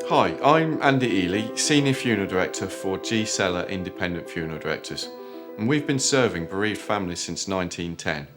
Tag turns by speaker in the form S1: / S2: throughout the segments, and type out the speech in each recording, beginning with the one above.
S1: Hi, I'm Andy Ely, Senior Funeral Director for G. Seller Independent Funeral Directors, and we've been serving bereaved families since 1910.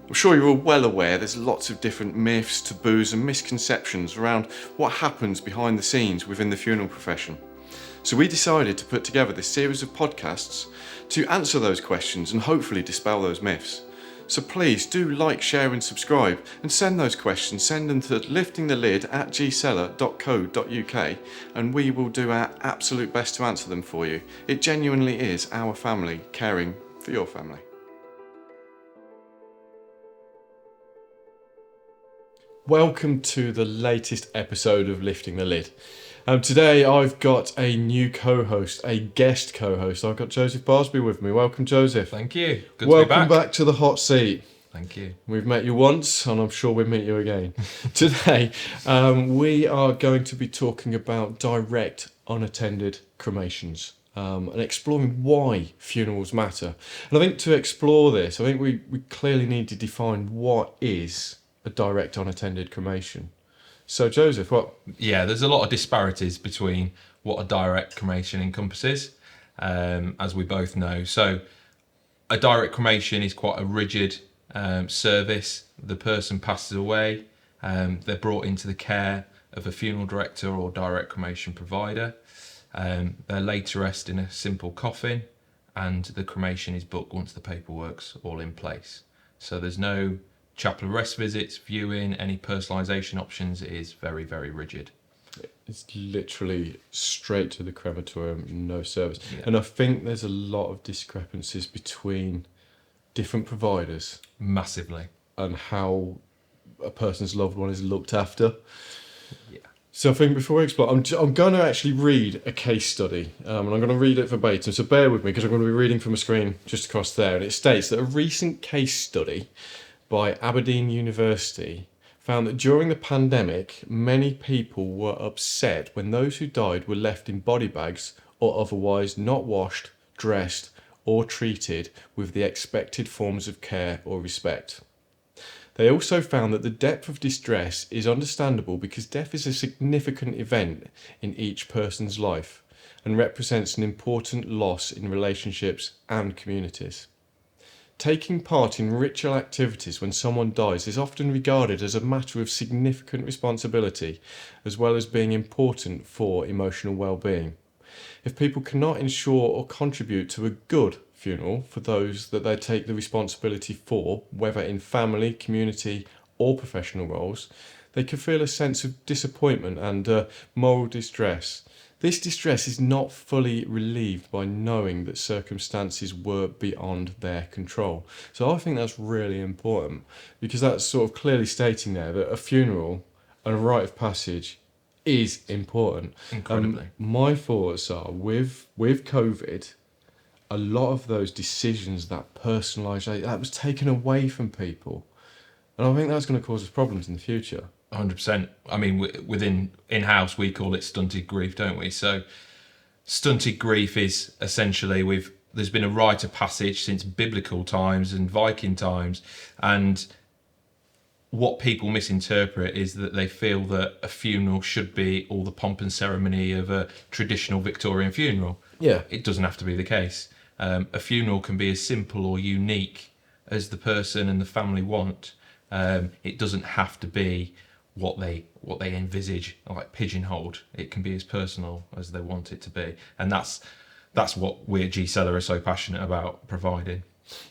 S1: I'm sure you're all well aware there's lots of different myths, taboos and misconceptions around what happens behind the scenes within the funeral profession. So we decided to put together this series of podcasts to answer those questions and hopefully dispel those myths. So please do like, share and subscribe and send those questions, send them to liftingthelid@gseller.co.uk and we will do our absolute best to answer them for you. It genuinely is our family caring for your family. Welcome to the latest episode of Lifting the Lid. Today I've got a new co-host, a guest co-host. I've got Joseph Barsby with me. Welcome, Joseph.
S2: Thank you. Good
S1: Welcome
S2: to be back.
S1: back to the hot seat.
S2: Thank you.
S1: We've met you once and I'm sure we'll meet you again. Today we are going to be talking about direct unattended cremations and exploring why funerals matter. And I think to explore this, I think we clearly need to define what is a direct unattended cremation. So Joseph, what?
S2: Yeah, there's a lot of disparities between what a direct cremation encompasses, as we both know. So a direct cremation is quite a rigid service. The person passes away, they're brought into the care of a funeral director or direct cremation provider. They're laid to rest in a simple coffin and the cremation is booked once the paperwork's all in place. So there's no chapel arrest visits, viewing, any personalisation options. It is very, very rigid.
S1: It's literally straight to the crematorium, no service.
S2: Yeah.
S1: And I think there's a lot of discrepancies between different providers.
S2: Massively.
S1: And how a person's loved one is looked after.
S2: Yeah.
S1: So I think before we explore, I'm going to actually read a case study, and I'm going to read it verbatim, so bear with me because I'm going to be reading from a screen just across there, and it states that a recent case study by Aberdeen University found that during the pandemic, many people were upset when those who died were left in body bags or otherwise not washed, dressed, or treated with the expected forms of care or respect. They also found that the depth of distress is understandable because death is a significant event in each person's life and represents an important loss in relationships and communities. Taking part in ritual activities when someone dies is often regarded as a matter of significant responsibility, as well as being important for emotional well-being. If people cannot ensure or contribute to a good funeral for those that they take the responsibility for, whether in family, community or professional roles, they can feel a sense of disappointment and moral distress. This distress is not fully relieved by knowing that circumstances were beyond their control. So I think that's really important because that's sort of clearly stating there that a funeral and a rite of passage is important.
S2: Incredibly.
S1: My thoughts are with COVID, a lot of those decisions, that personalisation, that was taken away from people. And I think that's going to cause us problems in the future.
S2: 100%. I mean, within in-house, we call it stunted grief, don't we? So stunted grief is essentially there's been a rite of passage since biblical times and Viking times. And what people misinterpret is that they feel that a funeral should be all the pomp and ceremony of a traditional Victorian funeral.
S1: Yeah.
S2: It doesn't have to be the case. A funeral can be as simple or unique as the person and the family want. It doesn't have to be what they envisage, like pigeonholed. It can be as personal as they want it to be, and that's what we at G Seller are so passionate about providing.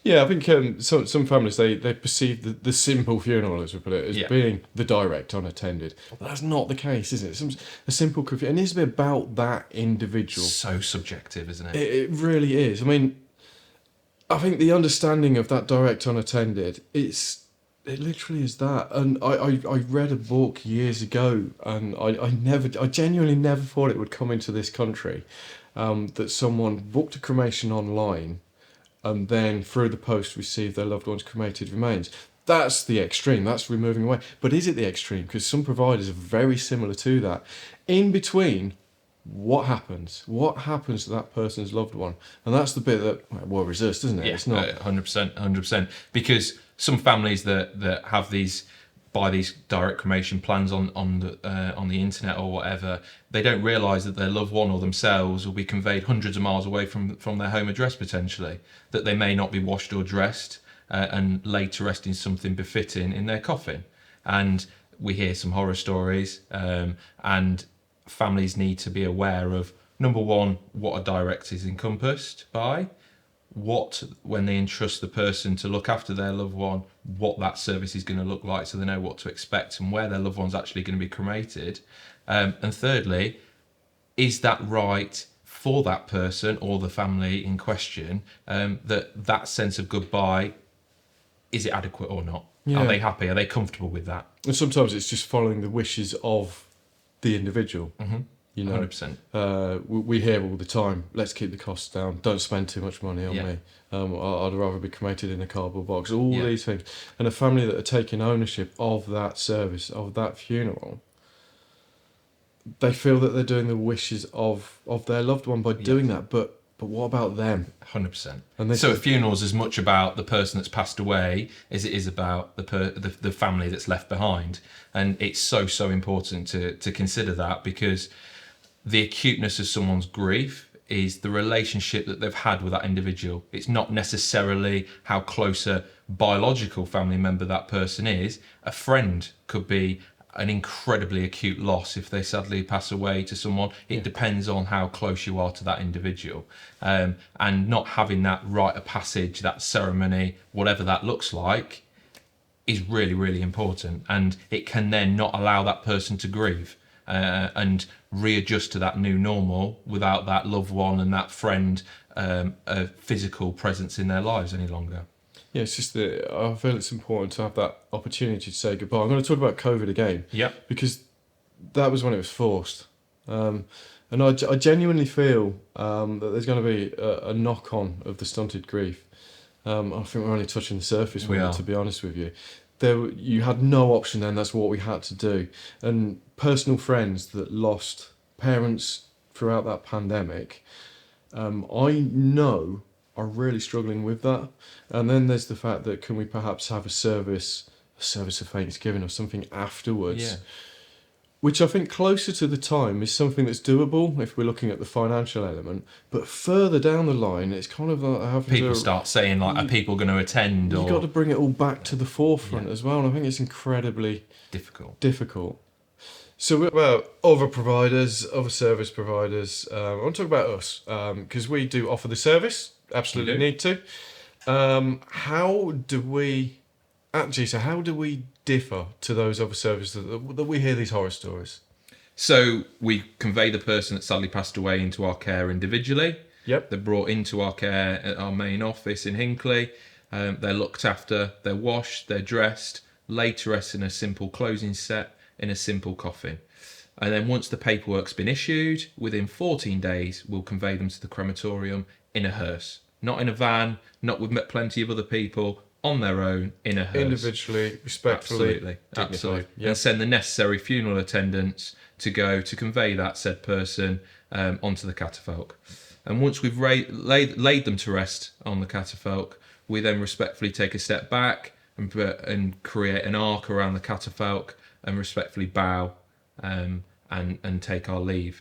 S1: Yeah, I think some families they perceive the simple funeral, as we put it, as being the direct unattended. But that's not the case, is it? A simple coffee, it needs to be about that individual.
S2: So subjective, isn't it?
S1: It really is. I mean, I think the understanding of that direct unattended, it literally is that. And I read a book years ago, and I genuinely never thought it would come into this country, that someone booked a cremation online and then through the post received their loved one's cremated remains. That's the extreme, that's removing away. But is it the extreme? Because some providers are very similar to that. In between, what happens? What happens to that person's loved one? And that's the bit that worries us, doesn't it?
S2: Yeah,
S1: it's not
S2: 100%. Because some families that have these buy these direct cremation plans on the internet or whatever, they don't realise that their loved one or themselves will be conveyed hundreds of miles away from their home address potentially, that they may not be washed or dressed and laid to rest in something befitting in their coffin. And we hear some horror stories, and families need to be aware of, number one, what a direct is encompassed by, what, when they entrust the person to look after their loved one, what that service is going to look like, so they know what to expect and where their loved one's actually going to be cremated. And thirdly, is that right for that person or the family in question, that sense of goodbye, is it adequate or not?
S1: Yeah.
S2: Are they happy? Are they comfortable with that?
S1: And sometimes it's just following the wishes of the individual.
S2: Mm-hmm.
S1: You know,
S2: 100%.
S1: We hear all the time, let's keep the costs down, don't spend too much money on
S2: Yeah.
S1: me. I'd rather be cremated in a cardboard box. All
S2: Yeah.
S1: these things. And a family that are taking ownership of that service, of that funeral, they feel that they're doing the wishes of their loved one by doing that. But what about them?
S2: 100%.
S1: And they
S2: So a
S1: say-
S2: funeral's as much about the person that's passed away as it is about the family that's left behind. And it's so important to consider that, because the acuteness of someone's grief is the relationship that they've had with that individual. It's not necessarily how close a biological family member that person is. A friend could be an incredibly acute loss if they sadly pass away to someone. It depends on how close you are to that individual. And not having that rite of passage, that ceremony, whatever that looks like, is really important. And it can then not allow that person to grieve and readjust to that new normal without that loved one and that friend a physical presence in their lives any longer.
S1: Yeah, it's just that I feel it's important to have that opportunity to say goodbye. I'm going to talk about COVID again.
S2: Yep.
S1: Because that was when it was forced. And I genuinely feel that there's going to be a knock-on of the stunted grief. I think we're only touching the surface with it, to be honest with you. You had no option then, that's what we had to do. And personal friends that lost parents throughout that pandemic, I know are really struggling with that. And then there's the fact that can we perhaps have a service of Thanksgiving or something afterwards?
S2: Yeah.
S1: Which I think closer to the time is something that's doable if we're looking at the financial element. But further down the line, it's kind of like having
S2: People start saying, like, are people going to attend?
S1: You've
S2: or
S1: got to bring it all back to the forefront as well. And I think it's incredibly
S2: difficult.
S1: So we're about other providers, other service providers. I want to talk about us because we do offer the service. Absolutely need to. How do we differ to those other services that we hear these horror stories?
S2: So we convey the person that sadly passed away into our care individually.
S1: Yep.
S2: They're brought into our care at our main office in Hinckley. They're looked after, they're washed, they're dressed, laid to rest in a simple closing set in a simple coffin. And then once the paperwork's been issued, within 14 days, we'll convey them to the crematorium in a hearse. Not in a van, not with plenty of other people, on their own, in a hearse.
S1: Individually, respectfully,
S2: Absolutely.
S1: Yep.
S2: And send the necessary funeral attendants to go to convey that said person onto the catafalque. And once we've laid them to rest on the catafalque, we then respectfully take a step back and create an arc around the catafalque and respectfully bow and take our leave.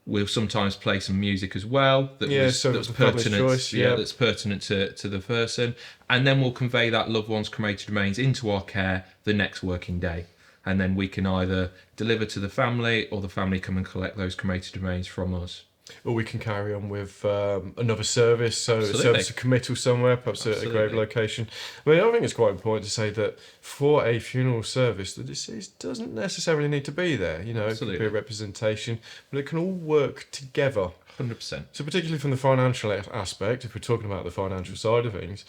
S2: We'll sometimes play some music as well that was pertinent.
S1: Choice,
S2: that's pertinent to the person, and then we'll convey that loved one's cremated remains into our care the next working day, and then we can either deliver to the family or the family come and collect those cremated remains from us.
S1: Or we can carry on with another service, so
S2: Absolutely.
S1: a service of committal somewhere, perhaps at a grave location. I mean, I think it's quite important to say that for a funeral service, the deceased doesn't necessarily need to be there. You know,
S2: Absolutely.
S1: It could be a representation, but it can all work together.
S2: 100%.
S1: So particularly from the financial aspect, if we're talking about the financial side of things,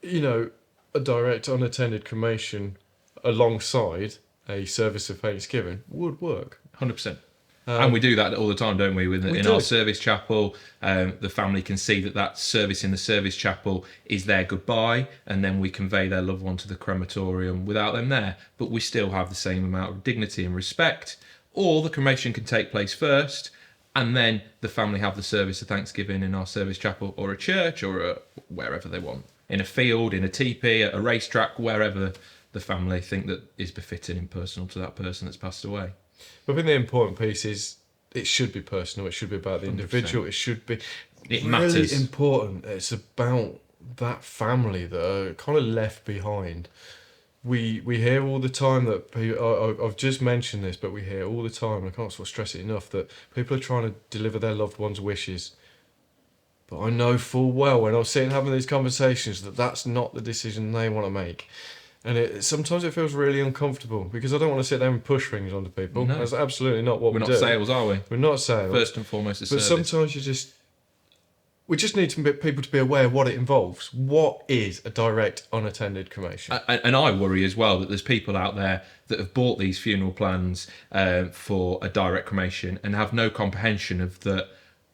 S1: you know, a direct unattended cremation alongside a service of Thanksgiving would work.
S2: 100%. And we do that all the time, don't we? In
S1: do.
S2: our service chapel, the family can see that service in the service chapel is their goodbye, and then we convey their loved one to the crematorium without them there. But we still have the same amount of dignity and respect. Or the cremation can take place first, and then the family have the service of Thanksgiving in our service chapel or a church or wherever they want. In a field, in a teepee, at a racetrack, wherever the family think that is befitting and personal to that person that's passed away.
S1: But I think the important piece is it should be personal. It should be about the
S2: 100%.
S1: individual. It should be
S2: It
S1: really
S2: matters.
S1: important. It's about that family that are kind of left behind. We hear all the time that people, I've just mentioned this, but we hear all the time, and I can't sort of stress it enough, that people are trying to deliver their loved ones' wishes. But I know full well when I'm sitting having these conversations that that's not the decision they want to make. And sometimes it feels really uncomfortable because I don't want to sit there and push things onto people.
S2: No.
S1: That's absolutely not what
S2: We're
S1: we
S2: not
S1: do.
S2: sales, are we?
S1: We're not sales.
S2: First and foremost, it's
S1: But
S2: service.
S1: sometimes we just need people to be aware of what it involves. What is a direct unattended cremation?
S2: And I worry as well that there's people out there that have bought these funeral plans for a direct cremation and have no comprehension of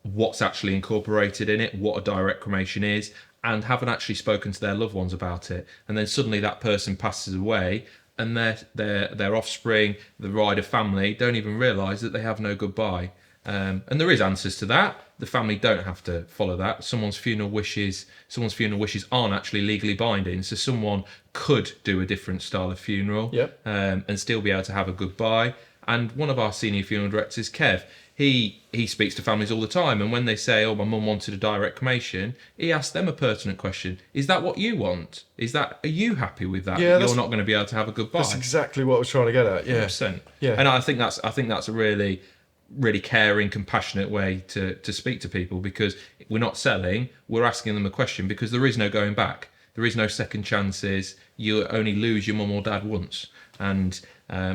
S2: what's actually incorporated in it, what a direct cremation is, and haven't actually spoken to their loved ones about it. And then suddenly that person passes away, and their offspring, the wider family, don't even realise that they have no goodbye. And there is answers to that. The family don't have to follow that. Someone's funeral wishes aren't actually legally binding. So someone could do a different style of funeral,
S1: Yep.
S2: and still be able to have a goodbye. And one of our senior funeral directors, Kev, he speaks to families all the time. And when they say, "Oh, my mum wanted a direct cremation," he asks them a pertinent question: "Is that what you want? Are you happy with that?
S1: Yeah,
S2: You're not going to be able to have a goodbye."
S1: That's exactly what I was trying to get at. Yeah.
S2: 100%.
S1: Yeah.
S2: And I think that's a really, really caring, compassionate way to speak to people, because we're not selling, we're asking them a question, because there is no going back. There is no second chances. You only lose your mum or dad once, and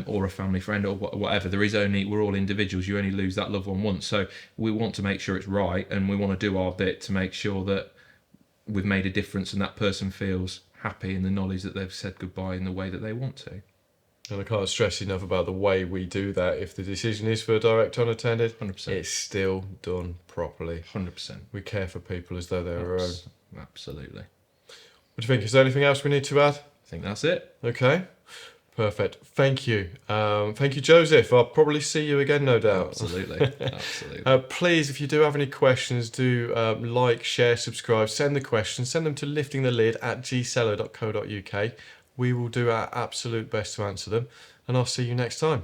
S2: or a family friend or whatever. We're all individuals. You only lose that loved one once. So we want to make sure it's right, and we want to do our bit to make sure that we've made a difference and that person feels happy in the knowledge that they've said goodbye in the way that they want to.
S1: And I can't stress enough about the way we do that. If the decision is for a direct unattended,
S2: 100%.
S1: it's still done properly.
S2: 100%.
S1: We care for people as though they're our own.
S2: Absolutely.
S1: What do you think? Is there anything else we need to add?
S2: I think that's it.
S1: Okay. Perfect. Thank you. Thank you, Joseph. I'll probably see you again, no doubt.
S2: Absolutely. Absolutely.
S1: Please, if you do have any questions, do like, share, subscribe, send the questions, send them to liftingthelid@gcello.co.uk. We will do our absolute best to answer them, and I'll see you next time.